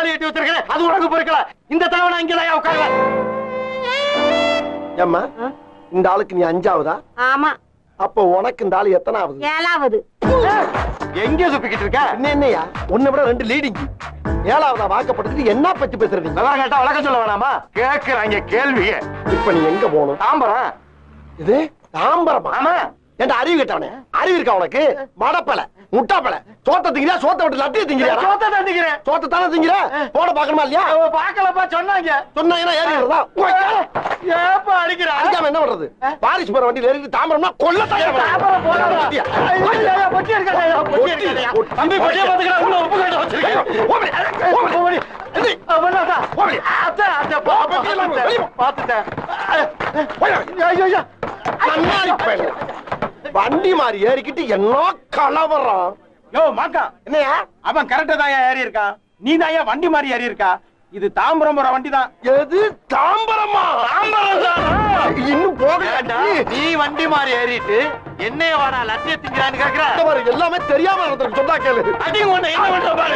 தாலி கட்டி வச்சிருக்கேன், அது உனக்கு பொறுக்கல. இந்த தவணை இங்கதான் உட்காருவேன். ஏம்மா, இந்த ஆளுக்கு நீ 5ஆவதா? ஆமா. அப்போ உனக்கு இந்த ஆளு எத்தனாவது? 7ஆவது. எங்க சுப்பிக்கிட்டு இருக்க? என்னையா உன்னை விட 2 லீடிங். 7ஆவதா வாக்கப்பட்டதுக்கு என்ன பத்தி பேசுறீங்க? நல்லா கேட்டா வழக்கம் சொல்ல வேணாமா? கேக்குறாங்க கேள்விய. இப்ப நீ எங்க போகணும்? தாம்பரம். இது தாம்பரமா? ஆமா. ஏன்டா அறிவு கேட்டவனே, அறிவு இருக்கா உனக்கு? மடப்பல முட்டாப்பல சோத்த திங்கிறியா, சோத்த விட்டு லட்டிய திங்கிறியா? சோத்த தான் திங்கிறேன். சோத்த தானே திங்கிற, போட பாக்கணுமா இல்லையா? பாக்கலப்பா, சொன்னாங்க. சொன்னாங்கன்னா ஏறிடுறதா? ஏப்பா அடிக்கிற? அடிக்காம என்ன பண்றது? பாரிஸ் போற வண்டியில ஏறி தாம்பரம்னா கொல்லத்தாங்க. தாம்பரம் போற வண்டியா? பொட்டி இருக்காதயா, பொட்டி இருக்காதயா. தம்பி பொட்டியை பாத்துக்கடா, உள்ள உப்பு கட்ட வச்சிருக்கேன். ஓடி. அவனாதா. ஓடி. அத்தை பாத்துட்டேன். ஐயோ கண்ணாடி பையன் வண்டி மாதிரி ஏறிக்கிட்டு என்ன கலவரம். யோ மாக்கா, என்னையா அவன் கரெக்டா தான் ஏறி இருக்கான். நீ தான் வண்டி மாதிரி ஏறி இருக்கா. இது தாம்பரம் போற வண்டி தான். எது தாம்பரமா? தாம்பரம் இன்னும் போக நீ வண்டி மாதிரி ஏறிட்டு என்னைய வாடா லட்சிய திங்கிறான்னு கேக்குற. எல்லாமே தெரியாம சொன்னா கேளு. அடி உன்னை என்ன பண்ற பாரு.